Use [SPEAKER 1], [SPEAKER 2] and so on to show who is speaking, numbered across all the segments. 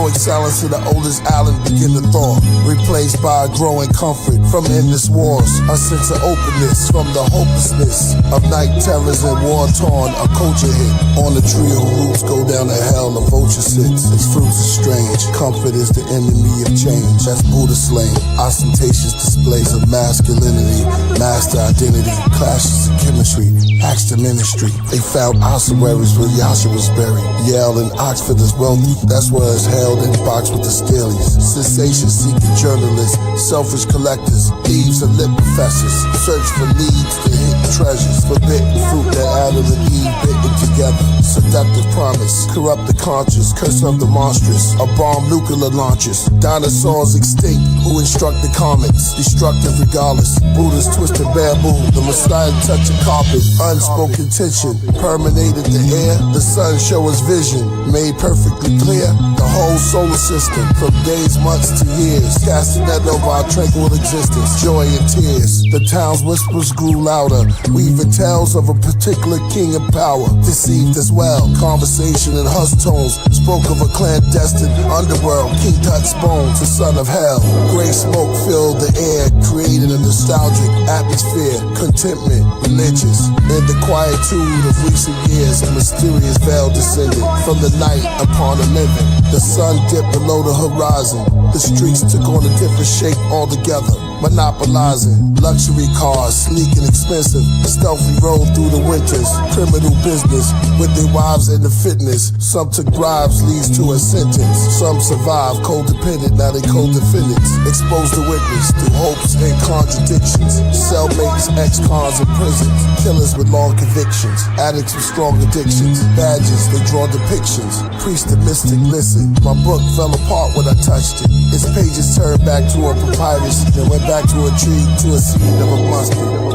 [SPEAKER 1] stoic silence of the oldest island begin to thaw, replaced by a growing comfort from endless wars, a sense of openness from the hopelessness of night terrors and war-torn, a culture hit on the tree whose roots go down to hell, a vulture sits, its fruits are strange, comfort is the enemy of change, that's Buddha slain, ostentatious displays of masculinity, master identity, clashes of chemistry, acts to ministry, they found ossuaries where Yasha was buried, Yale and Oxford is wealthy, that's where it's held in box with the Staleys, sensation-seeking journalists, selfish collectors, thieves and lit professors, search for leads to hidden treasures, forbidden fruit that Adam and Eve bitten together, seductive promise, corrupt the conscious, curse of the monstrous, a bomb nuclear launches, dinosaurs extinct, who instruct the comets, destructive regardless, Buddha's twisted bamboo, the Messiah touch a carpet, unspoken tension, permeated the air, the sun show us vision, made perfectly clear, the whole solar system, from days, months to years, casting that over our tranquil existence, joy and tears, the town's whispers grew louder, weaving tales of a particular king of power, deceived as well, conversation in hush tones, spoke of a clandestine underworld, King Tut's bones, the son of hell, gray smoke filled the air, creating a nostalgic atmosphere, contentment, religious, in the quietude of recent years, a mysterious veil descended from the night upon the living, the sun dipped below the horizon, the streets took on a different shape altogether, monopolizing luxury cars, sleek and expensive, stealthily rolled through the winters, criminal business with their wives and the fitness, some took bribes, leads to a sentence, some survived, codependent, now they co-defendants, exposed to witness through hopes and contradictions, cellmates, ex-cons in prisons, killers with long convictions, addicts with strong addictions, badges, they draw depictions, priest and mystic listen, my book fell apart when I touched it, its pages turned back to a papyrus, then went back to a tree, to a seed of a mustard.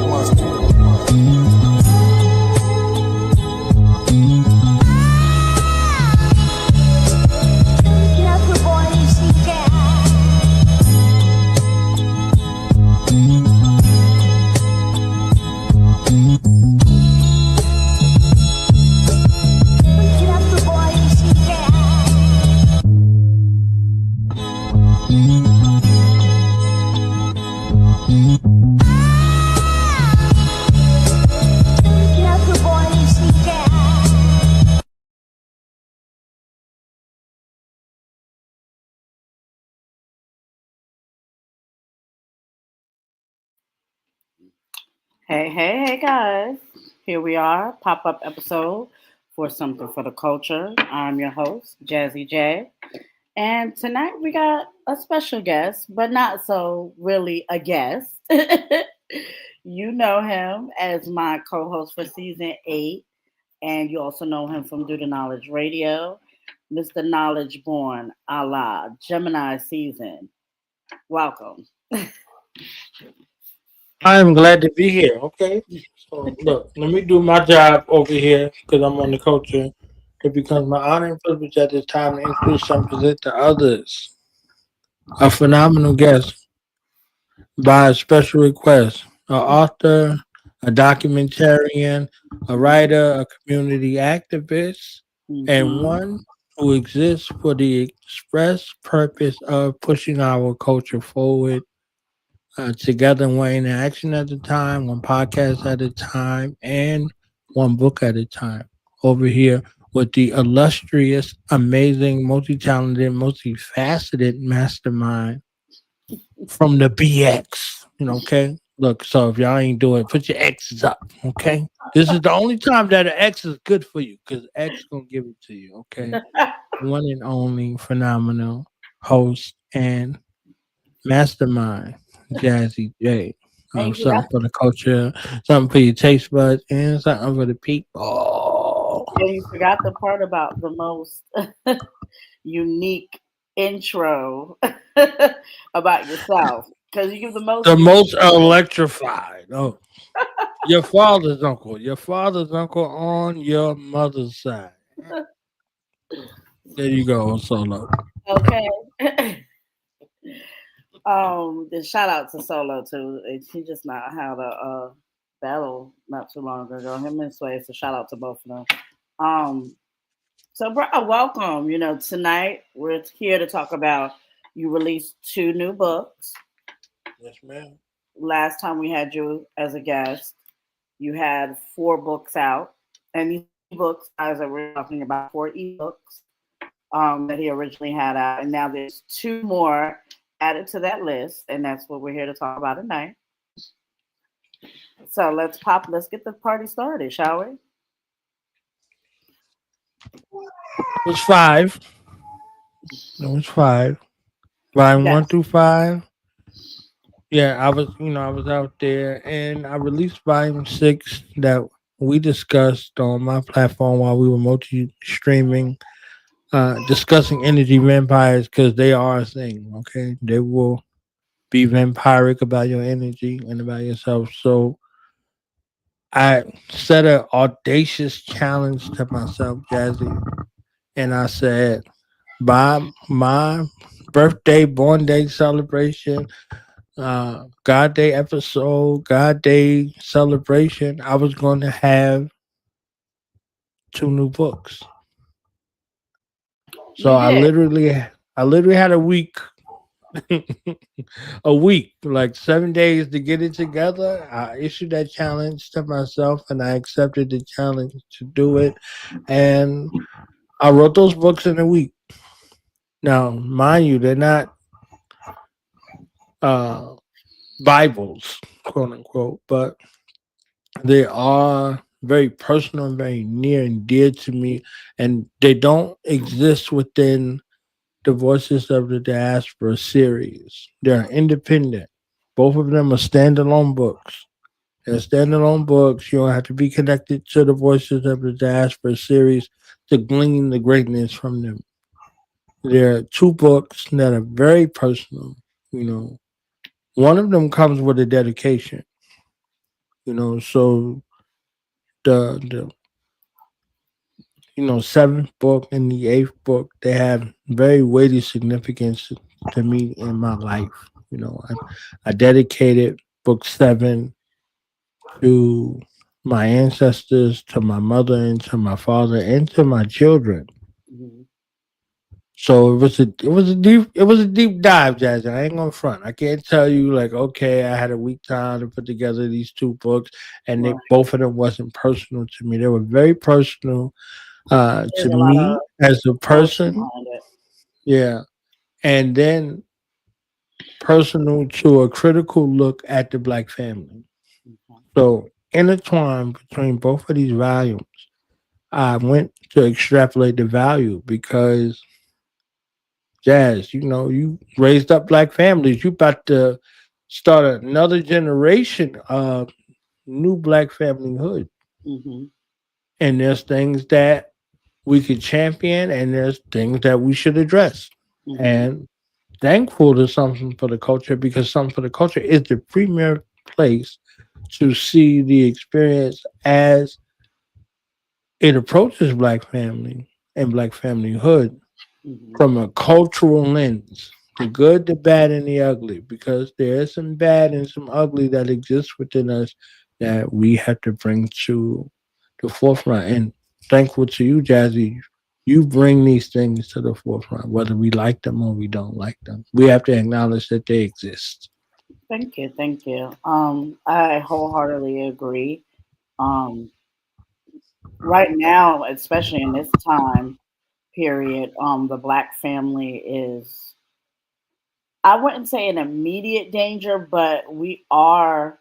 [SPEAKER 2] Hey, guys. Here we are, pop-up episode for Something for the Culture. I'm your host, Jazzie J. And tonight we got a special guest, but not so really a guest. You know him as my co-host for season 8, and you also know him from Do the Knowledge Radio, Mr. Knowledge Born, a la Gemini season. Welcome.
[SPEAKER 3] I'm glad to be here. Okay. So look, let me do my job over here because I'm on the culture. It becomes my honor and privilege at this time to introduce and present to others a phenomenal guest by a special request. An author, a documentarian, a writer, a community activist, and one who exists for the express purpose of pushing our culture forward together one interaction at a time, one podcast at a time, and one book at a time. Over here with the illustrious, amazing, multi-talented, multifaceted mastermind from the BX. Okay? Look, so if y'all ain't doing it, put your X's up, okay? This is the only time that an X is good for you, because X gonna give it to you, okay? One and only phenomenal host and mastermind, Jazzie J. Something for the culture, something for your taste buds, and something for the people.
[SPEAKER 2] And you forgot the part about the most unique intro about yourself. Because you give the most
[SPEAKER 3] Electrified. Oh, your father's uncle. Your father's uncle on your mother's side. There you go, Solo.
[SPEAKER 2] Okay. Then shout out to Solo too. He just not had a battle not too long ago. Him and Sway. So shout out to both of them. So, bro, welcome. Tonight we're here to talk about you released two new books.
[SPEAKER 3] Yes, ma'am.
[SPEAKER 2] Last time we had you as a guest, you had four books out, and these books, guys, that we're talking about, four ebooks that he originally had out, and now there's two more added to that list, and that's what we're here to talk about tonight. So let's get the party started, shall we?
[SPEAKER 3] It was five. It was five. Volume one
[SPEAKER 2] Yes.
[SPEAKER 3] through five. Yeah, I was out there and I released volume six that we discussed on my platform while we were multi streaming, discussing energy vampires because they are a thing, okay? They will be vampiric about your energy and about yourself. So I set an audacious challenge to myself, Jazzy, and I said, by my birthday, born day celebration, God Day episode, God Day celebration, I was going to have two new books. So
[SPEAKER 2] You did.
[SPEAKER 3] I literally had a week, a week, like 7 days to get it together. I issued that challenge to myself, and I accepted the challenge to do it, and I wrote those books in a week. Now, mind you, they're not uh, Bibles, quote unquote, but they are very personal and very near and dear to me, and they don't exist within the Voices of the Diaspora series. They're independent. Both of them are standalone books. They're standalone books. You don't have to be connected to the Voices of the Diaspora series to glean the greatness from them. There are two books that are very personal. You know, one of them comes with a dedication. So the seventh book and the eighth book, they have very weighty significance to me in my life. I dedicated book seven to my ancestors, to my mother, and to my father, and to my children.
[SPEAKER 2] Mhm.
[SPEAKER 3] So it was a deep dive, Jazz. I ain't gonna front. I can't tell you like, okay, I had a week time to put together these two books, and
[SPEAKER 2] Right.
[SPEAKER 3] both of them wasn't personal to me. They were very personal
[SPEAKER 2] There's
[SPEAKER 3] to
[SPEAKER 2] a lot of
[SPEAKER 3] me as a
[SPEAKER 2] emotion
[SPEAKER 3] person.
[SPEAKER 2] behind it.
[SPEAKER 3] Yeah, and then personal to a critical look at the black family.
[SPEAKER 2] Okay.
[SPEAKER 3] So intertwined between both of these volumes, I went to extrapolate the value because Jazz, you raised up black families. You about to start another generation of new black familyhood.
[SPEAKER 2] Mm-hmm.
[SPEAKER 3] And there's things that we could champion and there's things that we should address.
[SPEAKER 2] Mm-hmm.
[SPEAKER 3] And thankful to Something for the Culture because Something for the Culture is the premier place to see the experience as it approaches black family and black familyhood
[SPEAKER 2] Mm-hmm.
[SPEAKER 3] from a cultural lens, the good, the bad, and the ugly, because there is some bad and some ugly that exists within us that we have to bring to the forefront. And thankful to you, Jazzy, you bring these things to the forefront, whether we like them or we don't like them. We have to acknowledge that they exist.
[SPEAKER 2] Thank you, thank you. I wholeheartedly agree. Um, right now, especially in this time period, the black family is, I wouldn't say an immediate danger, but we are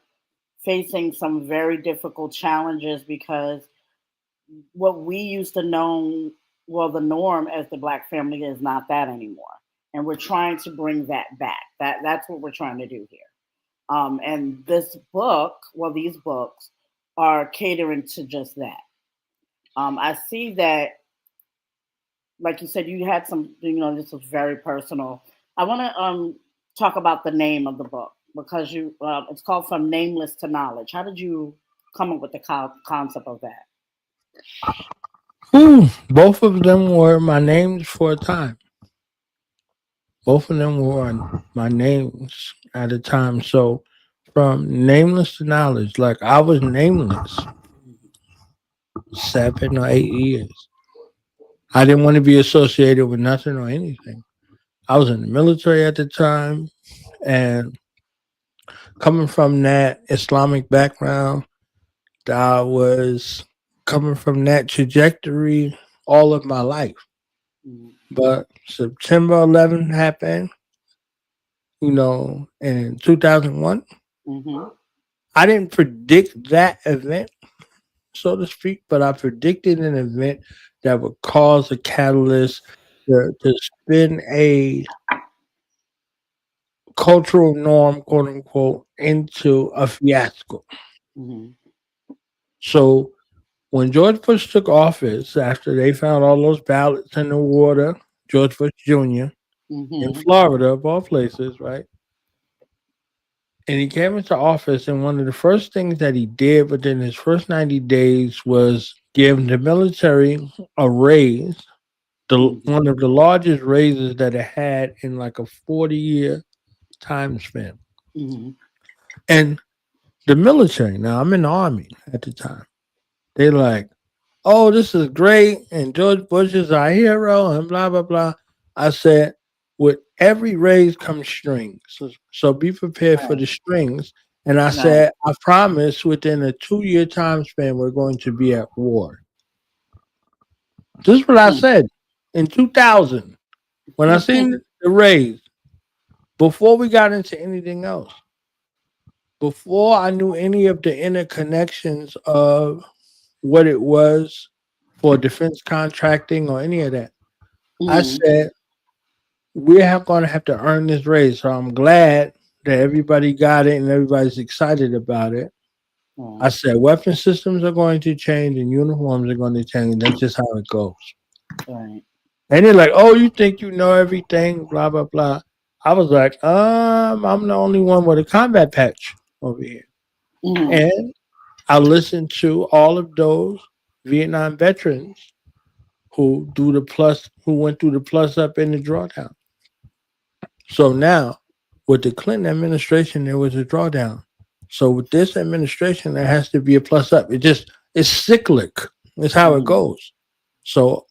[SPEAKER 2] facing some very difficult challenges because what we used to know, well, the norm as the black family is not that anymore. And we're trying to bring that back. That's what we're trying to do here. And this book, well, these books are catering to just that. I see that, like you said, you had some, this was very personal. I want to talk about the name of the book because it's called From Nameless to Knowledge. How did you come up with the concept of that?
[SPEAKER 3] Both of them were my names for a time. Both of them were my names at a time. So from nameless to knowledge, like I was nameless 7 or 8 years. I didn't want to be associated with nothing or anything. I was in the military at the time, and coming from that Islamic background, I was coming from that trajectory all of my life.
[SPEAKER 2] Mm-hmm.
[SPEAKER 3] But September 11th happened, in 2001.
[SPEAKER 2] Mm-hmm.
[SPEAKER 3] I didn't predict that event, so to speak, but I predicted an event that would cause a catalyst to spin a cultural norm, quote unquote, into a fiasco.
[SPEAKER 2] Mm-hmm.
[SPEAKER 3] So when George Bush took office, after they found all those ballots in the water, George Bush Jr. in
[SPEAKER 2] Mm-hmm.
[SPEAKER 3] Florida, of all places, right? And he came into office, and one of the first things that he did within his first 90 days was give the military a raise, one of the largest raises that it had in like a 40-year time span.
[SPEAKER 2] Mm-hmm.
[SPEAKER 3] And the military, now I'm in the army at the time, they like, oh, this is great, and George Bush is our hero, and blah, blah, blah. I said, with every raise comes strings. So be prepared for
[SPEAKER 2] Right.
[SPEAKER 3] the strings. And I
[SPEAKER 2] Right.
[SPEAKER 3] said, I promise within a 2-year time span, we're going to be at war. This is what I said in 2000 when I seen the raise, before we got into anything else, before I knew any of the interconnections of what it was for defense contracting or any of that. I
[SPEAKER 2] Mm-hmm.
[SPEAKER 3] said, we're going to have to earn this raise. So I'm glad that everybody got it and everybody's excited about it. I
[SPEAKER 2] Right.
[SPEAKER 3] said, weapon systems are going to change and uniforms are going to change. That's just how it goes.
[SPEAKER 2] Right.
[SPEAKER 3] And they're like, oh, you think you know everything, blah, blah, blah. I was like, I'm the only one with a combat patch over here.
[SPEAKER 2] Mm-hmm.
[SPEAKER 3] And I listened to all of those Vietnam veterans who went through the plus up in the drawdown. So now, with the Clinton administration, there was a drawdown. So with this administration, there has to be a plus up. It's cyclic. It's how it
[SPEAKER 2] Mm-hmm.
[SPEAKER 3] goes. So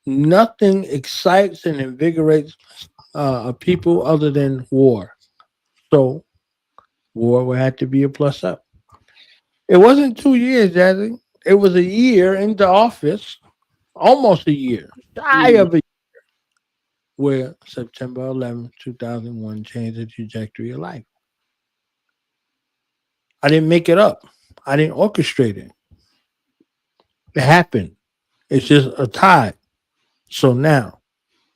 [SPEAKER 3] nothing excites and invigorates a people other than war. So war will have to be a plus up. It wasn't 2 years, Jazzy. It was a year into office, almost a year, shy
[SPEAKER 2] Mm-hmm.
[SPEAKER 3] of a where September 11th, 2001 changed the trajectory of life. I didn't make it up. I didn't orchestrate it. It happened. It's just a tide. So now,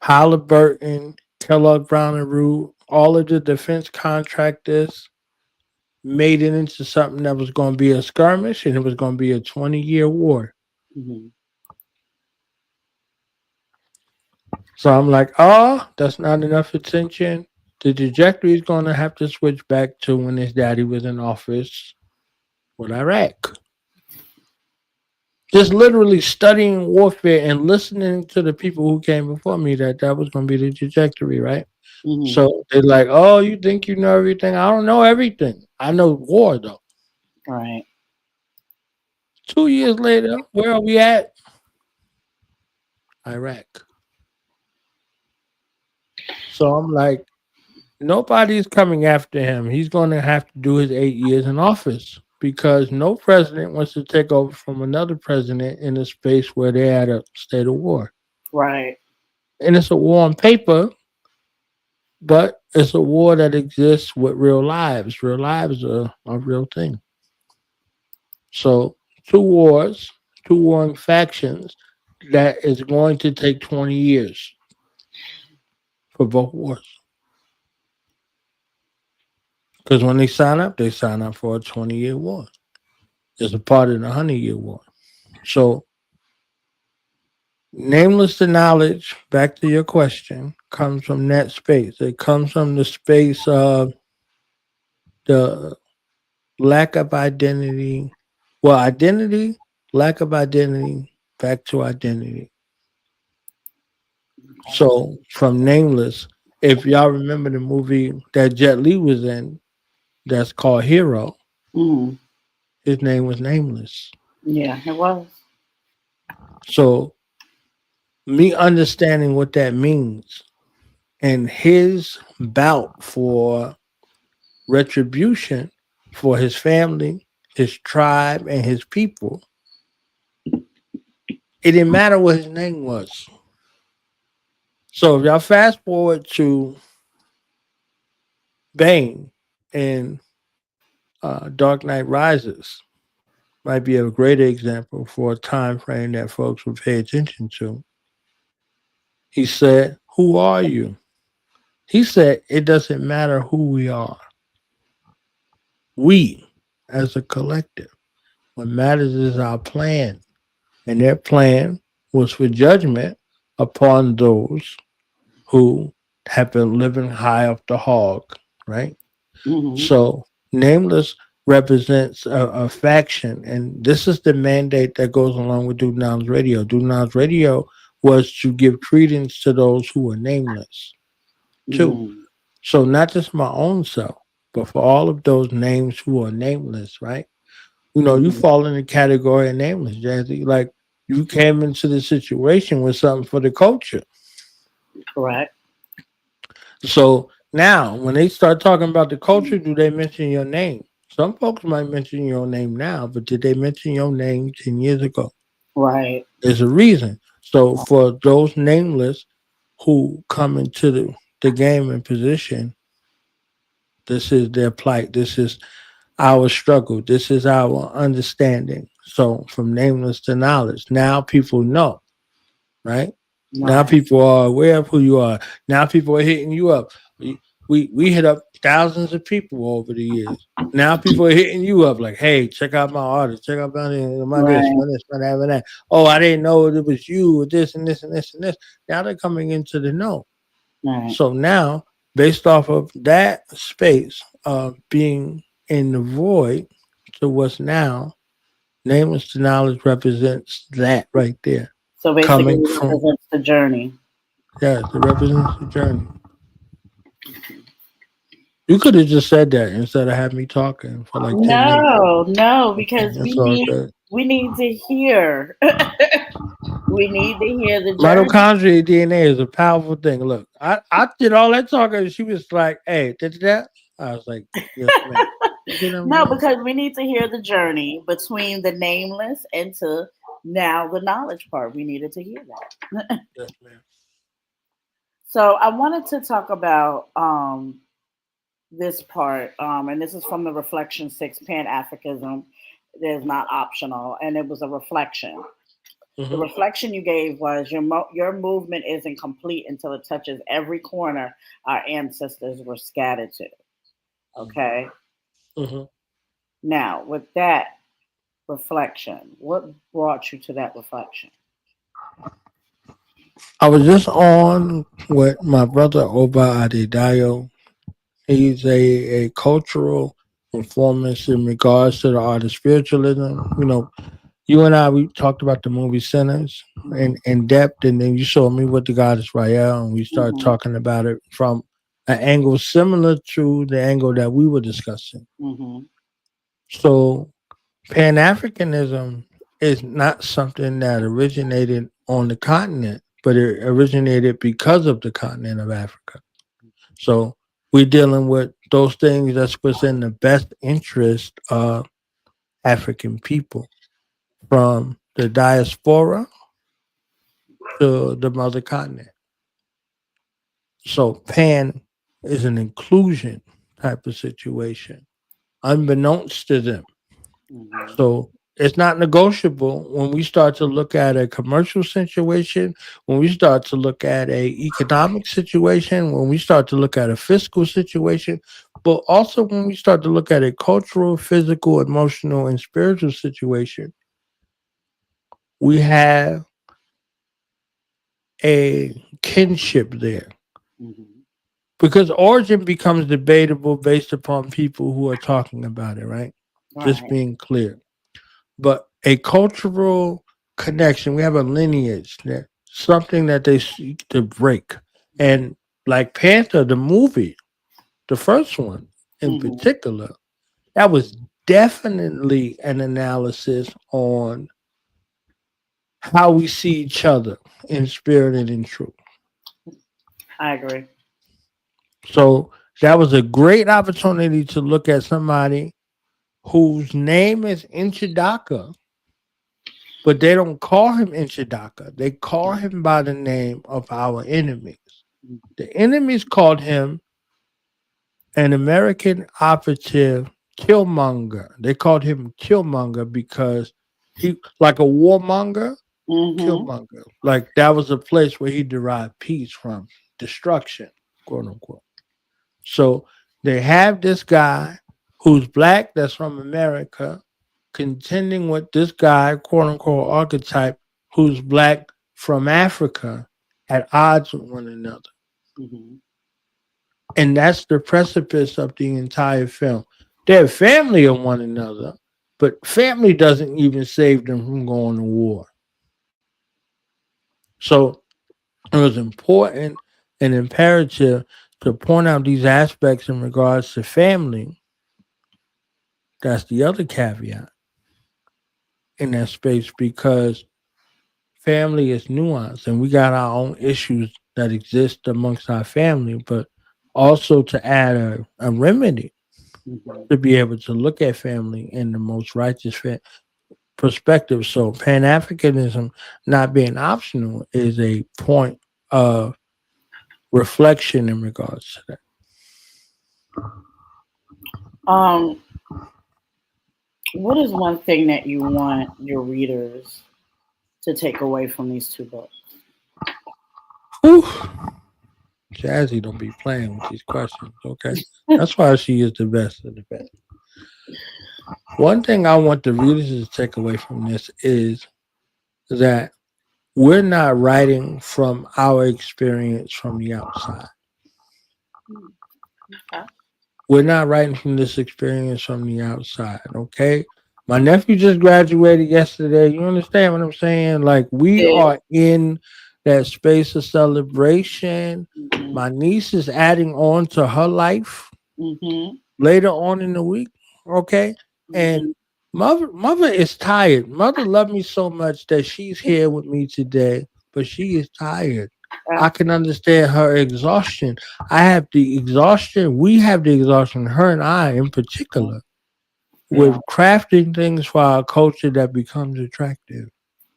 [SPEAKER 3] Halliburton, Kellogg Brown and Root, all of the defense contractors made it into something that was going to be a skirmish and it was going to be a 20-year war.
[SPEAKER 2] Mm-hmm.
[SPEAKER 3] So I'm like, oh, that's not enough attention. The trajectory is going to have to switch back to when his daddy was in office with Iraq. Just literally studying warfare and listening to the people who came before me that was going to be the trajectory, right?
[SPEAKER 2] Mm-hmm.
[SPEAKER 3] So they're like, oh, you think you know everything? I don't know everything. I know war, though.
[SPEAKER 2] Right.
[SPEAKER 3] 2 years later, where are we at? Iraq. So I'm like, nobody's coming after him. He's going to have to do his 8 years in office because no president wants to take over from another president in a space where they're at a state of war.
[SPEAKER 2] Right.
[SPEAKER 3] And it's a war on paper, but it's a war that exists with real lives. Real lives are a real thing. So, two wars, two warring factions that is going to take 20 years for both wars. Because when they sign up for a 20-year war. It's a part of the 100-year war. So, nameless to knowledge, back to your question, comes from that space. It comes from the space of the lack of identity. Well, identity, lack of identity, back to identity. So from Nameless, if y'all remember the movie that Jet Li was in, that's called Hero,
[SPEAKER 2] Mm-hmm.
[SPEAKER 3] his name was Nameless.
[SPEAKER 2] Yeah, it was.
[SPEAKER 3] So Me understanding what that means and his bout for retribution for his family, his tribe, and his people, it didn't matter what his name was. So if y'all fast forward to Bane and Dark Knight Rises, might be a greater example for a time frame that folks would pay attention to. He said, "Who are you?" He said, "It doesn't matter who we are. We, as a collective, what matters is our plan." And their plan was for judgment upon those who have been living high off the hog, right?
[SPEAKER 2] Mm-hmm.
[SPEAKER 3] So, Nameless represents a faction, and this is the mandate that goes along with Dudenow's Radio. Dudenow's Radio was to give credence to those who were nameless, too.
[SPEAKER 2] Mm-hmm.
[SPEAKER 3] So, not just my own self, but for all of those names who are nameless, right? You know, you
[SPEAKER 2] Mm-hmm.
[SPEAKER 3] fall in the category of nameless, Jazzy. Like, you came into the situation with something for the culture.
[SPEAKER 2] Correct.
[SPEAKER 3] So now, when they start talking about the culture, do they mention your name? Some folks might mention your name now, but did they mention your name 10 years ago?
[SPEAKER 2] Right.
[SPEAKER 3] There's a reason. So for those nameless who come into the game and position, this is their plight. This is our struggle. This is our understanding. So from nameless to knowledge, now people know, right? Now
[SPEAKER 2] Right.
[SPEAKER 3] people are aware of who you are. Now people are hitting you up. We hit up thousands of people over the years. Now people are hitting you up like, "Hey, check out my artist. Check out my this,
[SPEAKER 2] Right.
[SPEAKER 3] my this, my that, my that. Oh, I didn't know it was you with this and this and this and this." Now they're coming into the know.
[SPEAKER 2] Right.
[SPEAKER 3] So now, based off of that space of being in the void to what's now, nameless to knowledge represents that right there.
[SPEAKER 2] So basically,
[SPEAKER 3] Coming
[SPEAKER 2] it
[SPEAKER 3] from,
[SPEAKER 2] represents the journey.
[SPEAKER 3] yes, it represents the journey. You could have just said that instead of having me talking for like 10 minutes.
[SPEAKER 2] No, no,
[SPEAKER 3] Okay,
[SPEAKER 2] because
[SPEAKER 3] that's all good.
[SPEAKER 2] we need to hear. We need to hear the journey.
[SPEAKER 3] Mitochondria DNA is a powerful thing. Look, I did all that talking, and she was like, "Hey, did that?" I was like, "Yes, ma'am." You see what I'm
[SPEAKER 2] No,
[SPEAKER 3] saying?
[SPEAKER 2] because we need to hear the journey between the nameless and to now the knowledge part. We needed to hear that.
[SPEAKER 3] Yes, ma'am.
[SPEAKER 2] So I wanted to talk about this part, and this is from the Reflection 6, Pan Africanism is not optional, and it was a reflection. The
[SPEAKER 3] Mm-hmm.
[SPEAKER 2] reflection you gave was your movement isn't complete until it touches every corner our ancestors were scattered to. Okay.
[SPEAKER 3] Mm-hmm.
[SPEAKER 2] Now, with that reflection, what brought you to that reflection?
[SPEAKER 3] I was just on with my brother Oba Adedayo. He's a cultural performance in regards to the art of spiritualism. You know, you and I, we talked about the movie Sinners in depth, and then you showed me what the God is Rael, and we started
[SPEAKER 2] Mm-hmm.
[SPEAKER 3] talking about it from an angle similar to the angle that we were discussing.
[SPEAKER 2] Mm-hmm.
[SPEAKER 3] So, Pan Africanism is not something that originated on the continent, but it originated because of the continent of Africa. So, we're dealing with those things that's within the best interest of African people, from the diaspora to the mother continent. So pan is an inclusion type of situation, unbeknownst to them.
[SPEAKER 2] Mm-hmm.
[SPEAKER 3] So it's not negotiable when we start to look at a commercial situation, when we start to look at a economic situation, when we start to look at a fiscal situation, but also when we start to look at a cultural, physical, emotional, and spiritual situation. We have a kinship there,
[SPEAKER 2] Mm-hmm.
[SPEAKER 3] because origin becomes debatable based upon people who are talking about it, right? Just
[SPEAKER 2] Right.
[SPEAKER 3] being clear. But a cultural connection, we have a lineage, that something that they seek to break. And like Panther, the movie, the first one in
[SPEAKER 2] Mm-hmm.
[SPEAKER 3] particular, that was definitely an analysis on how we see each other in spirit and in truth.
[SPEAKER 2] I agree.
[SPEAKER 3] So that was a great opportunity to look at somebody whose name is Inchidaka, but they don't call him Inchidaka. They call him by the name of our enemies. The enemies called him an American operative killmonger. They called him killmonger because he, like a warmonger,
[SPEAKER 2] Mm-hmm.
[SPEAKER 3] killmonger. Like that was a place where he derived peace from, destruction, quote unquote. So they have this guy who's black, that's from America, contending with this guy, quote unquote, archetype, who's black from Africa, at odds with one another.
[SPEAKER 2] Mm-hmm.
[SPEAKER 3] And that's the precipice of the entire film. They're family of one another, but family doesn't even save them from going to war. So it was important and imperative to point out these aspects in regards to family. That's the other caveat in that space because family is nuanced and we got our own issues that exist amongst our family, but also to add a remedy
[SPEAKER 2] Mm-hmm.
[SPEAKER 3] to be able to look at family in the most righteous perspective. So Pan Africanism not being optional is a point of reflection in regards to that.
[SPEAKER 2] Um, what is one thing that you want your readers to take away from these two books?
[SPEAKER 3] Whew. Jazzie don't be playing with these questions, okay? That's why she is the best of the best. One thing I want the readers to take away from this is that we're not writing from our experience from the outside.
[SPEAKER 2] Okay.
[SPEAKER 3] We're not writing from this experience from the outside, okay? My nephew just graduated yesterday. You understand what I'm saying? Like, we
[SPEAKER 2] Yeah.
[SPEAKER 3] are in that space of celebration.
[SPEAKER 2] Mm-hmm.
[SPEAKER 3] My niece is adding on to her life
[SPEAKER 2] Mm-hmm.
[SPEAKER 3] later on in the week, okay? And
[SPEAKER 2] Mm-hmm.
[SPEAKER 3] mother is tired. Mother loved me so much that she's here with me today, but she is tired. I can understand her exhaustion. I have the exhaustion. We have the exhaustion, her and I in particular,
[SPEAKER 2] Yeah.
[SPEAKER 3] with crafting things for our culture that becomes attractive.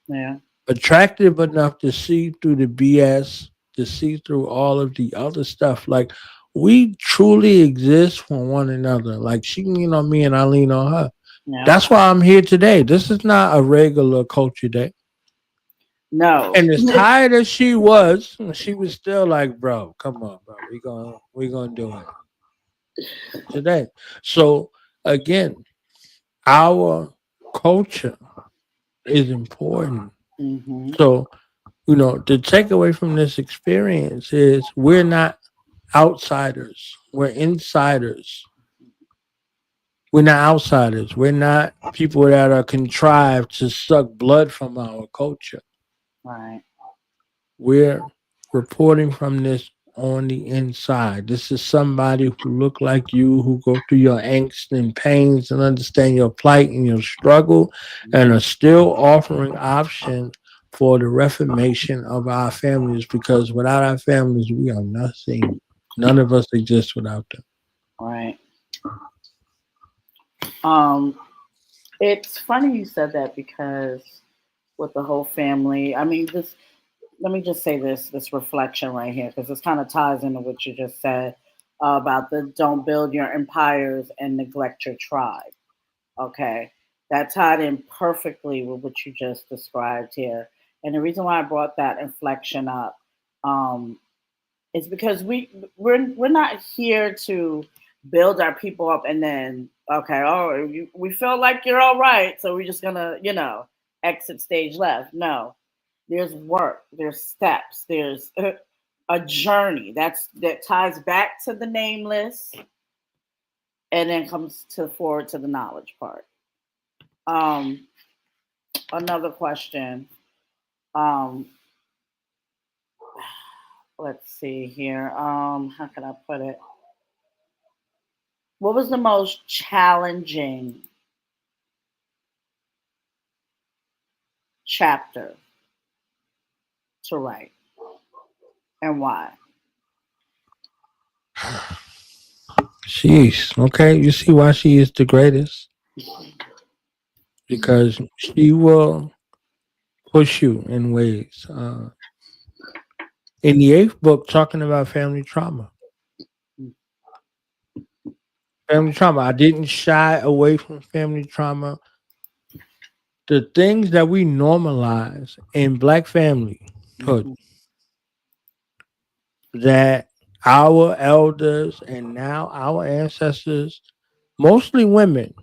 [SPEAKER 2] Yeah.
[SPEAKER 3] Attractive enough to see through the BS, to see through all of the other stuff. Like, we truly exist for one another. Like, she lean on me and I lean on her.
[SPEAKER 2] Yeah.
[SPEAKER 3] That's why I'm here today. This is not a regular culture day.
[SPEAKER 2] No.
[SPEAKER 3] And as tired as she was still like, bro, come on, bro. We gonna do it today. So again, our culture is important.
[SPEAKER 2] Mm-hmm.
[SPEAKER 3] So, the takeaway from this experience is we're not outsiders. We're insiders. We're not outsiders. We're not people that are contrived to suck blood from our culture.
[SPEAKER 2] Right.
[SPEAKER 3] We're reporting from this on the inside. This is somebody who look like you, who go through your angst and pains and understand your plight and your struggle, and are still offering options for the reformation of our families. Because without our families, we are nothing. None of us exist without them.
[SPEAKER 2] Right. Um, it's funny you said that because with the whole family, I mean, this. Let me just say this reflection right here because this kind of ties into what you just said about the don't build your empires and neglect your tribe. Okay, that tied in perfectly with what you just described here. And the reason why I brought that inflection up um, is because we're not here to build our people up and then okay, oh, we feel like you're all right, so we're just gonna exit stage left. No, there's work, there's steps, there's a journey that ties back to the nameless and then comes to forward to the knowledge part. Um, another question. Um, let's see here. How can I put it? What was the most challenging chapter to write, and why?
[SPEAKER 3] Sheesh. Okay, you see why she is the greatest? Because she will push you in ways. In the eighth book, talking about family trauma. Family trauma. I didn't shy away from family trauma. The things that we normalize in black familyhood
[SPEAKER 2] Mhm.
[SPEAKER 3] that our elders and now our ancestors, mostly women,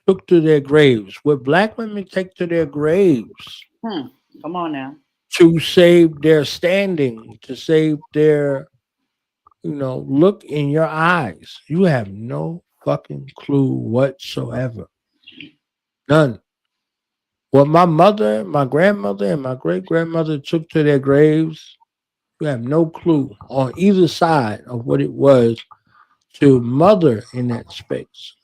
[SPEAKER 3] took to their graves. What black women take to their graves
[SPEAKER 2] Hmm. Come on now.
[SPEAKER 3] to save their standing, to save their, look in your eyes. You have no fucking clue whatsoever. None. What my mother, my grandmother, and my great grandmother took to their graves, you have no clue on either side of what it was to mother in that space.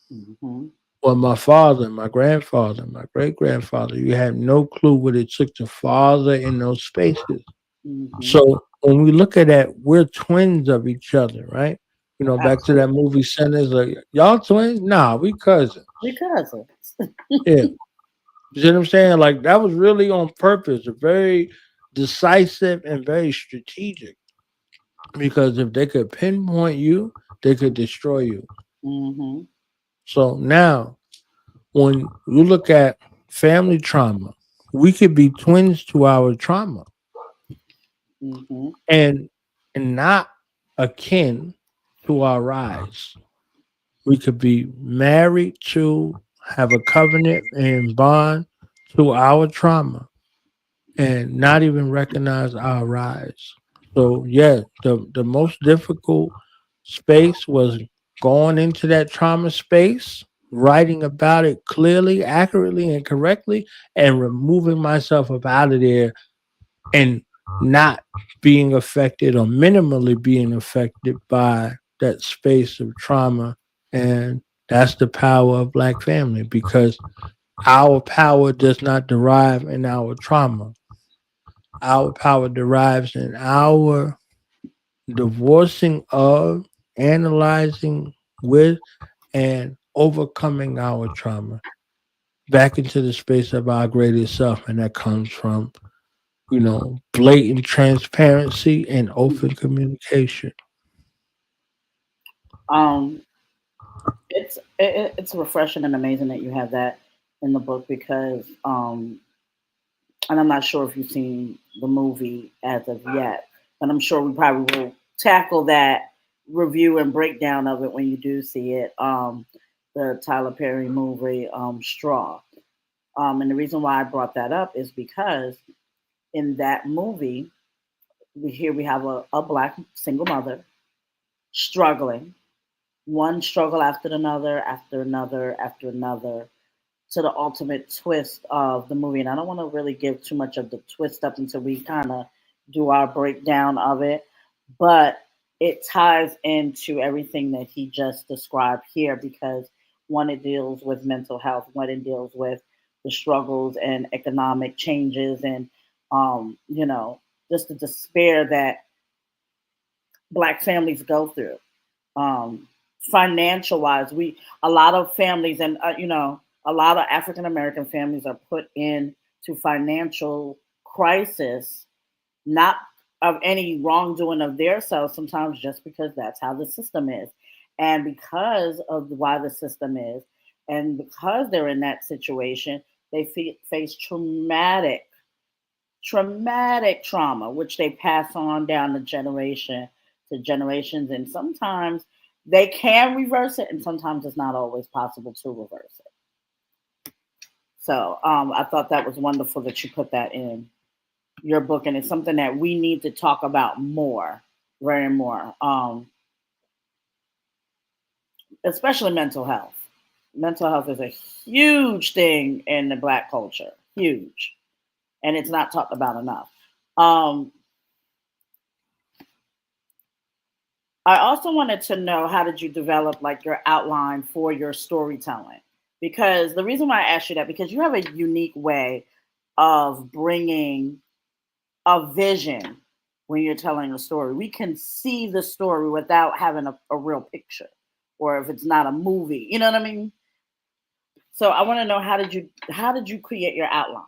[SPEAKER 2] Hmm.
[SPEAKER 3] Well, my father, my grandfather, my great grandfather, you have no clue what it took to father in those spaces.
[SPEAKER 2] Hmm.
[SPEAKER 3] So when we look at that, we're twins of each other, right? Back to that
[SPEAKER 2] Absolutely.
[SPEAKER 3] movie Centers, like y'all twins? Nah, we cousins.
[SPEAKER 2] Because of.
[SPEAKER 3] Yeah. You see what I'm saying? Like that was really on purpose, very decisive and very strategic. Because if they could pinpoint you, they could destroy you.
[SPEAKER 2] Hmm.
[SPEAKER 3] So now when you look at family trauma, we could be twins to our trauma
[SPEAKER 2] Hmm.
[SPEAKER 3] and not akin to our rise. We could be married to, have a covenant and bond to our trauma and not even recognize our rise. So yeah, the most difficult space was going into that trauma space, writing about it clearly, accurately, and correctly, and removing myself up out of there and not being affected or minimally being affected by that space of trauma. And that's the power of black family because our power does not derive in our trauma. Our power derives in our divorcing of, analyzing with, and overcoming our trauma back into the space of our greatest self. And that comes from, blatant transparency and open communication.
[SPEAKER 2] Um, it's refreshing and amazing that you have that in the book because and I'm not sure if you've seen the movie as of yet, but I'm sure we probably will tackle that review and breakdown of it when you do see it. The Tyler Perry movie, Straw. And the reason why I brought that up is because in that movie, we have a black single mother struggling, one struggle after another, after another, after another, to the ultimate twist of the movie. And I don't want to really give too much of the twist up until we kind of do our breakdown of it. But it ties into everything that he just described here because one, it deals with mental health, one, it deals with the struggles and economic changes and, just the despair that Black families go through. um, Financial wise, we a lot of families and a lot of African American families are put into financial crisis, not of any wrongdoing of their selves. Sometimes just because that's how the system is, and because of why the system is, and because they're in that situation, they face traumatic trauma, which they pass on down the generation to generations. And sometimes they can reverse it, and sometimes it's not always possible to reverse it. So I thought that was wonderful that you put that in your book, and it's something that we need to talk about more, very more, especially mental health. Mental health is a huge thing in the Black culture, huge, and it's not talked about enough. Um, I also wanted to know, how did you develop like your outline for your storytelling? Because the reason why I asked you that, because you have a unique way of bringing a vision when you're telling a story. We can see the story without having a real picture, or if it's not a movie. You know what I mean? So I want to know, how did you create your outline?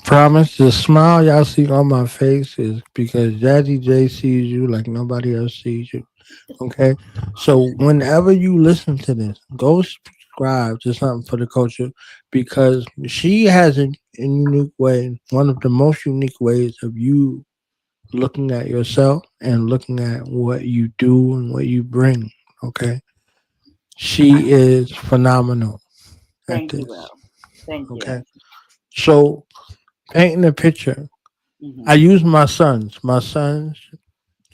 [SPEAKER 3] Promise the smile y'all see on my face is because Jazzie J sees you like nobody else sees you. Okay. So whenever you listen to this, go subscribe to something for the culture because she has a unique way, one of the most unique ways of you looking at yourself and looking at what you do and what you bring. Okay. She is phenomenal at
[SPEAKER 2] Thank you,
[SPEAKER 3] this.
[SPEAKER 2] Will. Thank you.
[SPEAKER 3] Okay. So painting a picture. I
[SPEAKER 2] Hmm.
[SPEAKER 3] use my sons,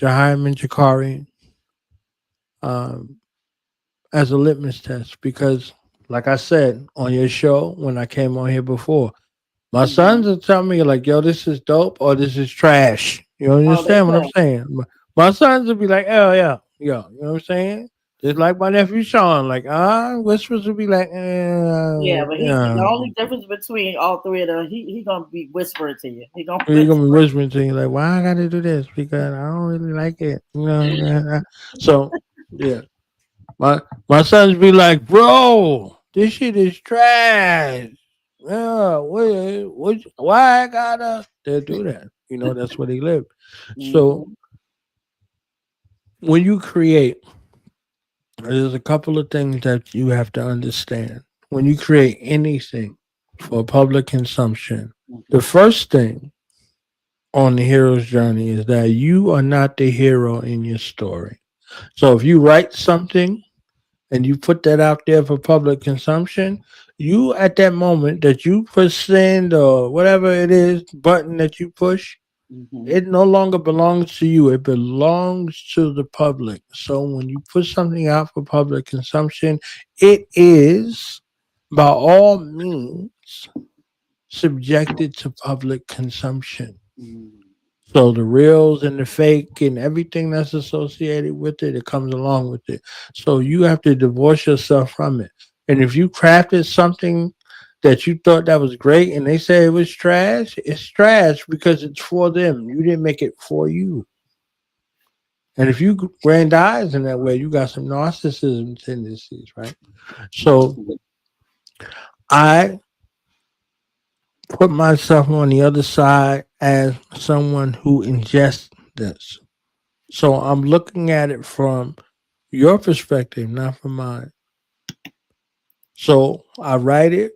[SPEAKER 3] Jaheim and Jakari, um, as a litmus test because, like I said on your show when I came on here before, my
[SPEAKER 2] Hmm.
[SPEAKER 3] sons will tell me like, "Yo, this is dope" or "This is trash." You
[SPEAKER 2] Oh, they
[SPEAKER 3] understand what I'm
[SPEAKER 2] will.
[SPEAKER 3] saying? My sons will be like, "Oh yeah, yeah," you know what I'm saying? Just like my nephew Sean, like whispers will be like,
[SPEAKER 2] Yeah, but the
[SPEAKER 3] yeah.
[SPEAKER 2] only difference between all three of them, he gonna be whispering to you. He gonna
[SPEAKER 3] You're gonna be
[SPEAKER 2] whisper.
[SPEAKER 3] whispering to you like, "Why I gotta do this?" Because I don't really like it, you know. So yeah, my sons be like, "Bro, this shit is trash." Yeah, why I gotta? They'll do that. You know, that's where they live. So
[SPEAKER 2] Hmm.
[SPEAKER 3] when you create, there's a couple of things that you have to understand. When you create anything for public consumption, the
[SPEAKER 2] Hmm.
[SPEAKER 3] first thing on the hero's journey is that you are not the hero in your story. So if you write something and you put that out there for public consumption, you at that moment that you push send or whatever it is button that you push,
[SPEAKER 2] Hmm.
[SPEAKER 3] it no longer belongs to you. It belongs to the public. So when you put something out for public consumption, it is by all means subjected to public consumption.
[SPEAKER 2] Hmm.
[SPEAKER 3] So the reels and the fake and everything that's associated with it, it comes along with it. So you have to divorce yourself from it. And if you crafted something that you thought that was great and they say it was trash, it's trash because it's for them. You didn't make it for you. And if you grandize in that way, you got some narcissism tendencies, right? So I put myself on the other side as someone who ingests this. So I'm looking at it from your perspective, not from mine. So I write it,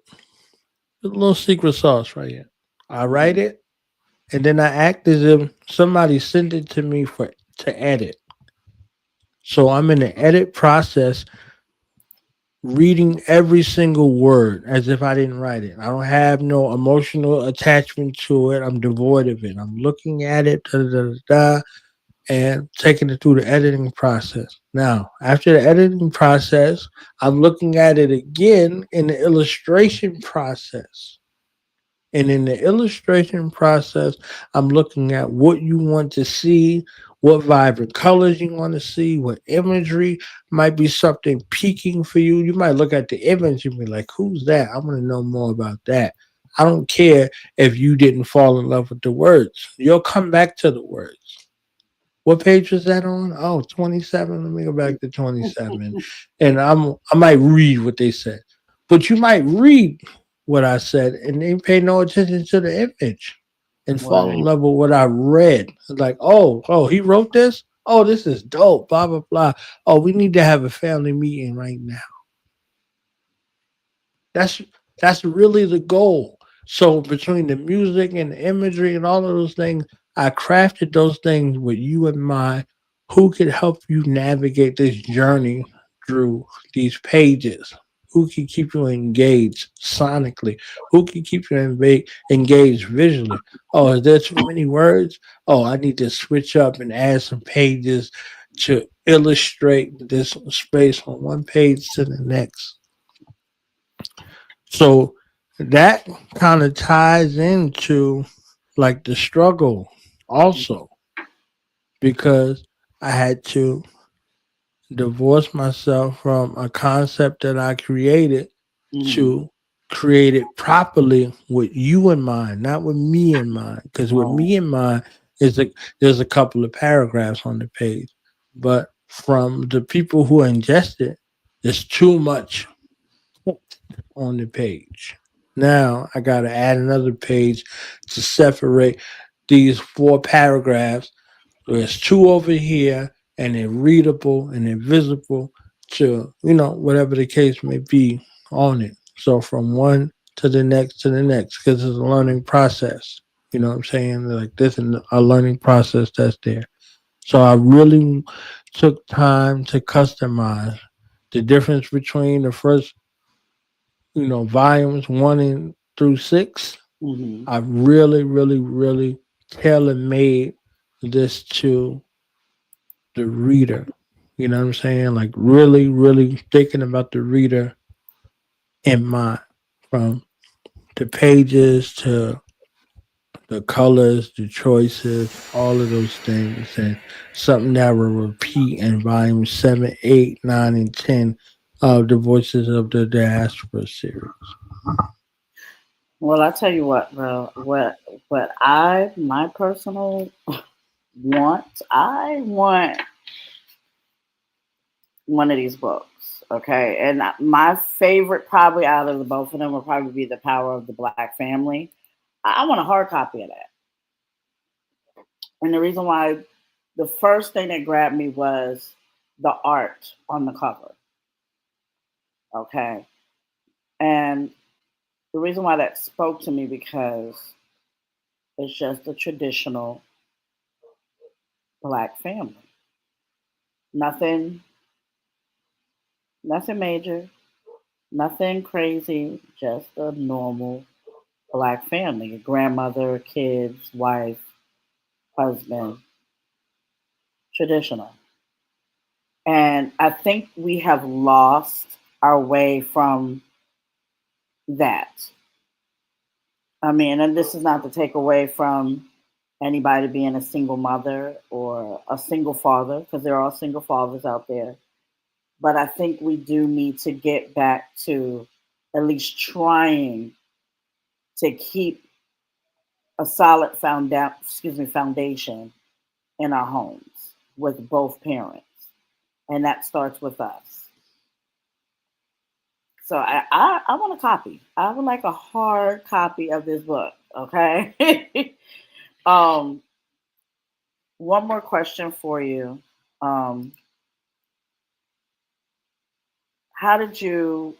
[SPEAKER 3] a little secret sauce right here. I write
[SPEAKER 2] Hmm.
[SPEAKER 3] it, and then I act as if somebody sent it to me for to edit. So I'm in the edit process, reading every single word as if I didn't write it. I don't have no emotional attachment to it. I'm devoid of it. I'm looking at it, da, da, da, da, and taking it through the editing process. Now, after the editing process, I'm looking at it again in the illustration process. And in the illustration process, I'm looking at what you want to see, what vibrant colors you want to see, what imagery might be something peaking for you. You might look at the image and be like, who's that? I want to know more about that. I don't care if you didn't fall in love with the words. You'll come back to the words. What page was that on? Oh, 27. Let me go back to 27. And I might read what they said. But you might read what I said and they pay no attention to the image and fall in
[SPEAKER 2] Right.
[SPEAKER 3] love with what I read. It's like, oh, he wrote this? Oh, this is dope. Blah blah blah. Oh, we need to have a family meeting right now. That's that's really the goal. So between the music and the imagery and all of those things, I crafted those things with you in mind. Who could help you navigate this journey through these pages? Who can keep you engaged sonically? Who can keep you engaged visually? Oh, is there too many words? Oh, I need to switch up and add some pages to illustrate this space from one page to the next. So that kind of ties into like the struggle also because I had to divorce myself from a concept that I created
[SPEAKER 2] Hmm.
[SPEAKER 3] to created properly with you in mind, not with me in mind. Because with
[SPEAKER 2] Right.
[SPEAKER 3] me in mind is there's a couple of paragraphs on the page, but from the people who ingest it, there's too much on the page. Now I got to add another page to separate these four paragraphs. There's two over here, and they're readable and they're visible to, whatever the case may be on it. So from one to the next, because it's a learning process. You know what I'm saying? Like this is a learning process that's there. So I really took time to customize the difference between the first, volumes one and through six.
[SPEAKER 2] Hmm.
[SPEAKER 3] I really, really, really tailor made this to the reader. You know what I'm saying? Like really, really thinking about the reader in mind, from the pages to the colors, the choices, all of those things, and something that will repeat in volume 7, 8, 9, and 10 of the Voices of the Diaspora series.
[SPEAKER 2] Well, I tell you what, bro. What I my personal want, I want one of these books. Okay, and my favorite, probably out of the both of them, will probably be The Power of the Black Family. I want a hard copy of that, and the reason why, the first thing that grabbed me was the art on the cover. Okay, and the reason why that spoke to me, because it's just a traditional black family. Nothing, nothing major, nothing crazy. Just a normal black family. A grandmother, kids, wife, husband. Traditional. And I think we have lost our way from that. I mean, and this is not to take away from anybody being a single mother or a single father, because there are single fathers out there. But I think we do need to get back to at least trying to keep a solid foundation in our homes with both parents, and that starts with us. So I want a copy. I would like a hard copy of this book. Okay. um, One more question for you. Um, how did you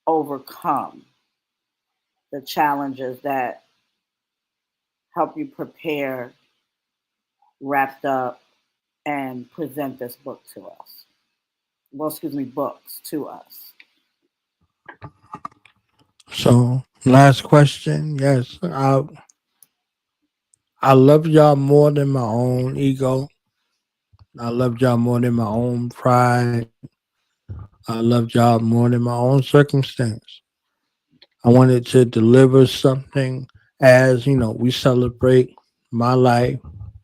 [SPEAKER 2] overcome the challenges that help you prepare, wrapped up, and present this book to us? Well, excuse me, books to us.
[SPEAKER 3] So, last question. Yes, I love y'all more than my own ego. I love y'all more than my own pride. I love y'all more than my own circumstance. I wanted to deliver something as, we celebrate my life,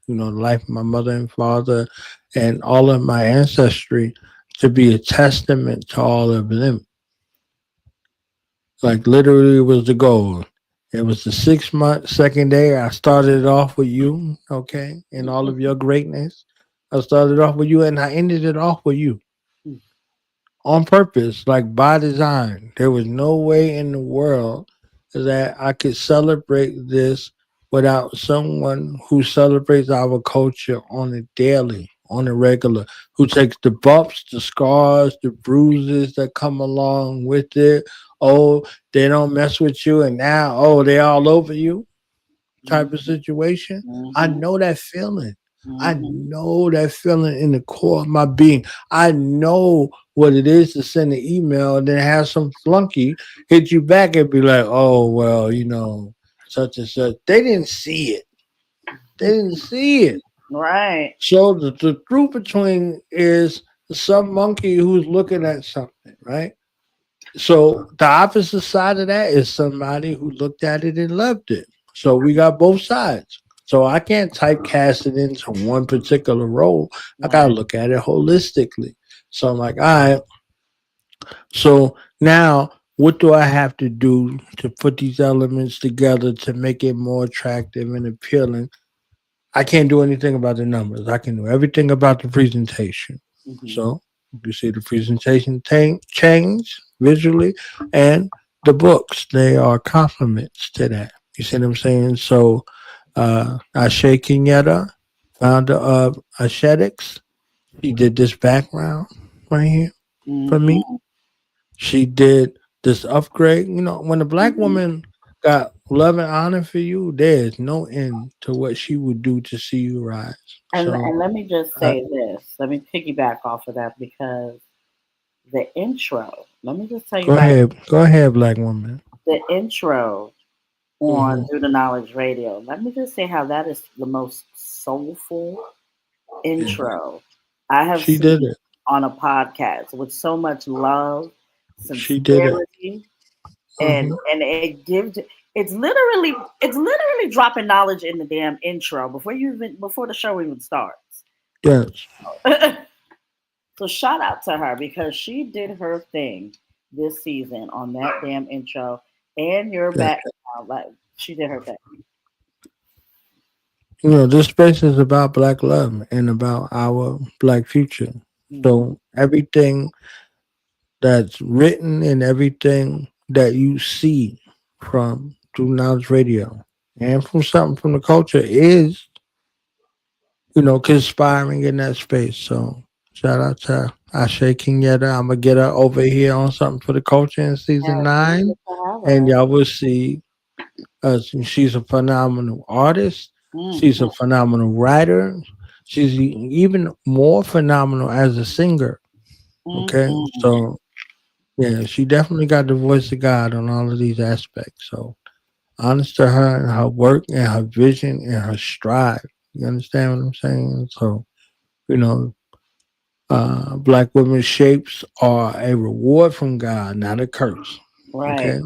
[SPEAKER 3] the life of my mother and father and all of my ancestry, to be a testament to all of them. Like literally was the goal. It was the 6 month second day. I started off with you, okay, and all of your greatness. I started off with you and I ended it off with you on purpose, like by design. There was no way in the world that I could celebrate this without someone who celebrates our culture on a daily, on a regular, who takes the bumps, the scars, the bruises that come along with it. Oh, they don't mess with you, and now, oh, they all over you type of situation. I
[SPEAKER 2] Mm-hmm.
[SPEAKER 3] know that feeling. I
[SPEAKER 2] Mm-hmm.
[SPEAKER 3] know that feeling in the core of my being. I know what it is to send an email and then have some flunky hit you back and be like, oh, well, such and such. They didn't see it. They didn't see it.
[SPEAKER 2] Right.
[SPEAKER 3] So the truth between is some monkey who's looking at something, right? So the opposite side of that is somebody who looked at it and loved it. So we got both sides. So I can't typecast it into one particular role. I gotta
[SPEAKER 2] Right.
[SPEAKER 3] look at it holistically. So I'm like, all right. So now what do I have to do to put these elements together to make it more attractive and appealing? I can't do anything about the numbers. I can do everything about the presentation.
[SPEAKER 2] Hmm.
[SPEAKER 3] So you see the presentation change visually, and the books, they are complements to that. You see what I'm saying? So Ashe Kenyatta, founder of Ascetics, she did this background right here for me.
[SPEAKER 2] Hmm.
[SPEAKER 3] She did this upgrade. You know, when a black
[SPEAKER 2] Hmm.
[SPEAKER 3] woman got love and honor for you, there is no end to what she would do to see you rise. So
[SPEAKER 2] And let me just
[SPEAKER 3] uh,
[SPEAKER 2] say this. Let me piggyback off of that because the intro. Let me just tell you guys
[SPEAKER 3] go ahead, black woman.
[SPEAKER 2] the intro on
[SPEAKER 3] Hmm.
[SPEAKER 2] Do the Knowledge Radio. Let me just say how that is the most soulful
[SPEAKER 3] Yeah,
[SPEAKER 2] intro I have
[SPEAKER 3] she did
[SPEAKER 2] seen
[SPEAKER 3] it.
[SPEAKER 2] on a podcast with so much love,
[SPEAKER 3] She did it.
[SPEAKER 2] sincerity,
[SPEAKER 3] Hmm.
[SPEAKER 2] and it gives it's literally dropping knowledge in the damn intro before the show even starts.
[SPEAKER 3] Yes,
[SPEAKER 2] So shout out to her because she did her thing this season on that damn intro and your
[SPEAKER 3] yeah.
[SPEAKER 2] background. Like she did her thing.
[SPEAKER 3] You know, this space is about black love and about our black future.
[SPEAKER 2] Hmm.
[SPEAKER 3] So everything that's written and everything that you see from True Knowledge Radio and from something from the culture is, you know, conspiring in that space. So shout out to Ashe Kenyatta. I'm gonna get her over here on something for the culture in season
[SPEAKER 2] Yes, we
[SPEAKER 3] nine,
[SPEAKER 2] get to have
[SPEAKER 3] and
[SPEAKER 2] her.
[SPEAKER 3] y'all will see. She's a phenomenal artist. She's a
[SPEAKER 2] Hmm.
[SPEAKER 3] phenomenal writer. She's even more phenomenal as a singer. Okay,
[SPEAKER 2] Hmm.
[SPEAKER 3] so yeah, she definitely got the voice of God on all of these aspects. So honest to her and her work and her vision and her strive. You understand what I'm saying? So, you know, black women's shapes are a reward from God, not a curse.
[SPEAKER 2] Right.
[SPEAKER 3] Okay.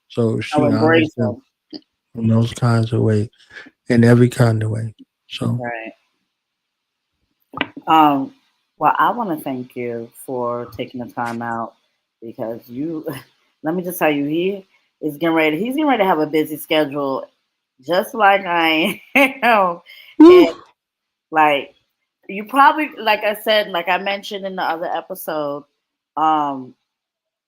[SPEAKER 3] So
[SPEAKER 2] I'll
[SPEAKER 3] she honors
[SPEAKER 2] embrace
[SPEAKER 3] them
[SPEAKER 2] them.
[SPEAKER 3] in those kinds of ways, in every kind of way. So
[SPEAKER 2] Right. Um, well, I want to thank you for taking the time out because you, let me just tell you, he's getting ready to have a busy schedule just like I am. And
[SPEAKER 3] woo,
[SPEAKER 2] like, you probably, like I said, like I mentioned in the other episode, um,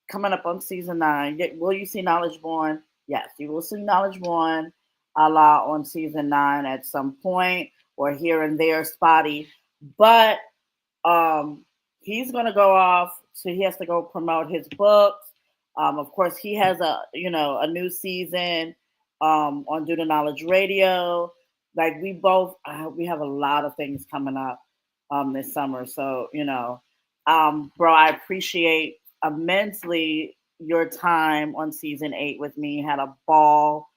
[SPEAKER 2] coming up on season 9, will you see Knowledge Born? Yes, you will see Knowledge Born a la on season 9 at some point or here and there spotty. But um, he's gonna go off, so he has to go promote his books. Of course, he has a new season on Do the Knowledge Radio. Like we have a lot of things coming up this summer. So bro, I appreciate immensely your time on season 8 with me. Had a ball,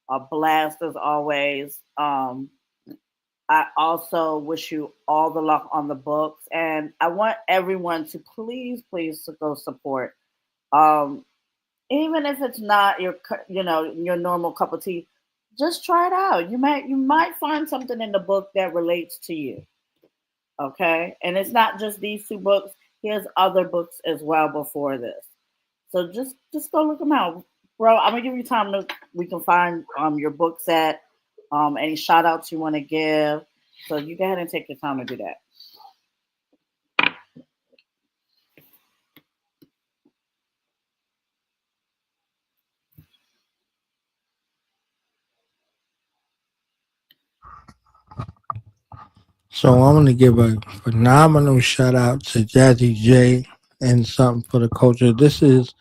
[SPEAKER 2] a blast as always. I also wish you all the luck on the books, and I want everyone to please to go support. Um, Even if it's not your normal cup of tea, just try it out. You might find something in the book that relates to you. Okay, and it's not just these two books. Here's other books as well before this. So just go look them out, bro. I'm gonna give you time to we can find your book set, any shout outs you want to give. So you go ahead and take your time to do that.
[SPEAKER 3] so I want to give a phenomenal shout out to Jazzie J and something for the culture. This is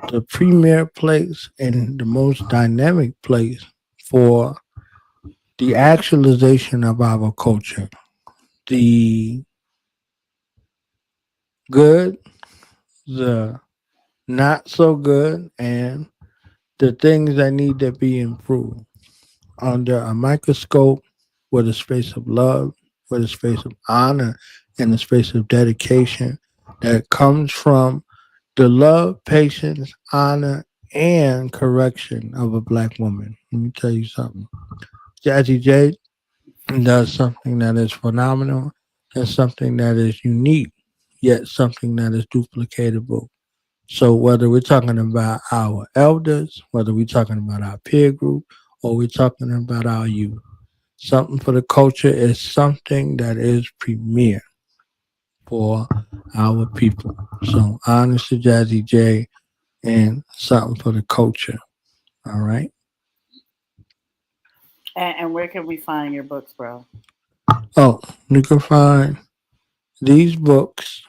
[SPEAKER 3] the premier place and the most dynamic place for the actualization of our culture. The good, the not so good, and the things that need to be improved under a microscope with a space of love, with a space of honor, and a space of dedication that comes from the love, patience, honor, and correction of a black woman. Let me tell you something. Jazzy J does something that is phenomenal and something that is unique, yet something that is duplicatable. So whether we're talking about our elders, whether we're talking about our peer group, or we're talking about our youth, Something for the Culture is something that is premier for our people. So honest to Jazzie J and Something for the Culture. All right.
[SPEAKER 2] And where can we find your books, bro?
[SPEAKER 3] Oh, you can find these books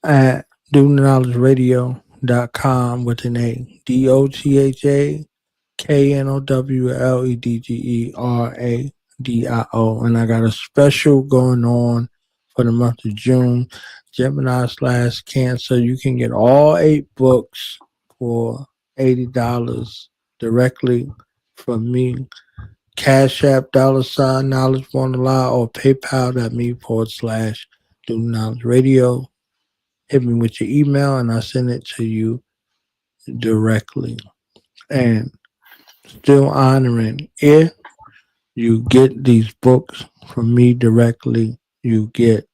[SPEAKER 3] at DoTheKnowledgeRadio.com with an A. DOTHAKNOWLEDGERADIO. And I got a special going on for the month of June. Gemini/Cancer. You can get all 8 books for $80 directly from me. Cash App, $ Knowledge Born Lie, or PayPal.me/Do Knowledge Radio. Hit me with your email and I'll send it to you directly. And still honoring, if you get these books from me directly, you get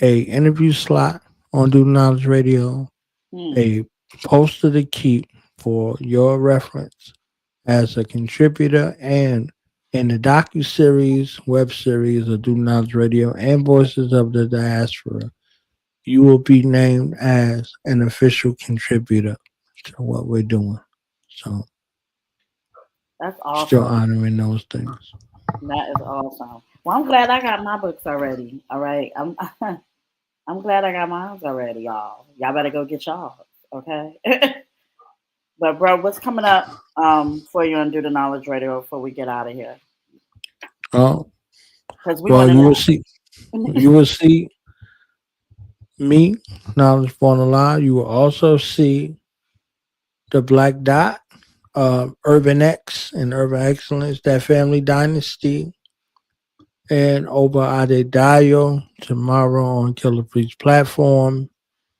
[SPEAKER 3] a interview slot on Do Knowledge Radio, a poster to keep for your reference as a contributor, and in the docu-series, web series of Do Knowledge Radio and Voices of the Diaspora, you will be named as an official contributor to what we're doing. So
[SPEAKER 2] That's awesome.
[SPEAKER 3] still honoring those things.
[SPEAKER 2] That is awesome. Well, I'm glad I got my books already. All right. I'm glad I got mine already, y'all. Y'all better go get y'all. Okay. But bro, what's coming up for you on Do the Knowledge Radio before we get out of here?
[SPEAKER 3] Oh,
[SPEAKER 2] Because we
[SPEAKER 3] well,
[SPEAKER 2] want to
[SPEAKER 3] you
[SPEAKER 2] know.
[SPEAKER 3] will see me, Knowledge Born Alive. You will also see the Black Dot, Urban X and Urban Excellence, that family dynasty, and Oba Adedayo tomorrow on Killer Freaks platform.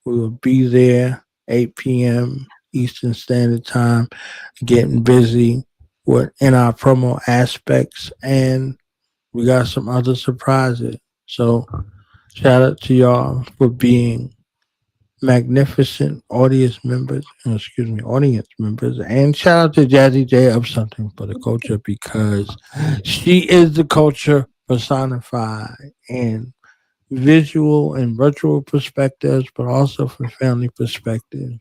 [SPEAKER 3] We will be there 8 p.m. Eastern Standard Time, getting busy in our promo aspects, and we got some other surprises. So shout out to y'all for being magnificent audience members, and shout out to Jazzie J of Something for the Culture, because she is the culture personified in visual and virtual perspectives, but also from family perspective.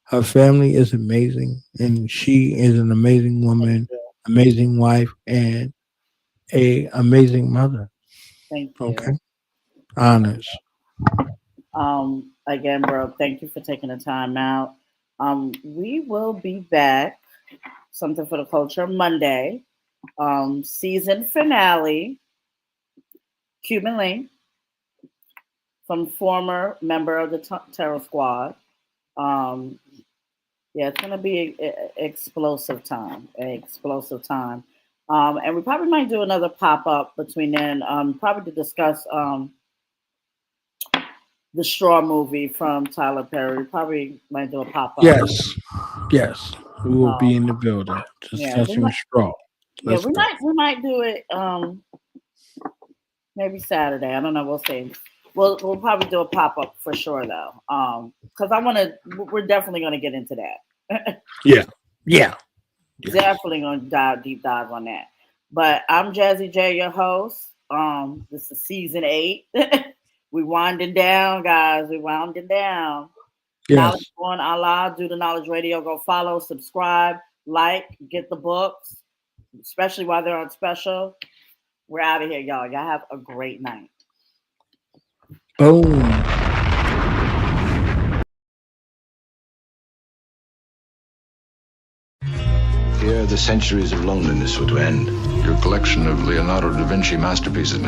[SPEAKER 3] Her family is amazing, and she is an amazing woman, amazing wife, and a amazing mother.
[SPEAKER 2] Thank you.
[SPEAKER 3] Okay, honors.
[SPEAKER 2] Again, bro, thank you for taking the time out. We will be back. Something for the Culture Monday. Season finale. Cuban Link, from former member of the Terror Squad. Yeah, it's gonna be an explosive time. And we probably might do another pop up between then. Probably to discuss the Straw movie from Tyler Perry. We probably might do a pop up.
[SPEAKER 3] Yes, we will be in the building discussing Straw.
[SPEAKER 2] We might do it. Maybe Saturday. I don't know. We'll see. We'll probably do a pop up for sure though. Because we're definitely gonna get into that.
[SPEAKER 3] Yeah.
[SPEAKER 2] Definitely gonna deep dive on that. But I'm Jazzie J, your host. This is season 8. We winding down, guys. We winding down.
[SPEAKER 3] Yes.
[SPEAKER 2] Knowledge on Allah, Do the Knowledge Radio. Go follow, subscribe, like, get the books, especially while they're on special. We're out of here, y'all. Y'all have a great night.
[SPEAKER 3] Boom.
[SPEAKER 4] Here, the centuries of loneliness were to end.
[SPEAKER 5] Your collection of Leonardo da Vinci masterpieces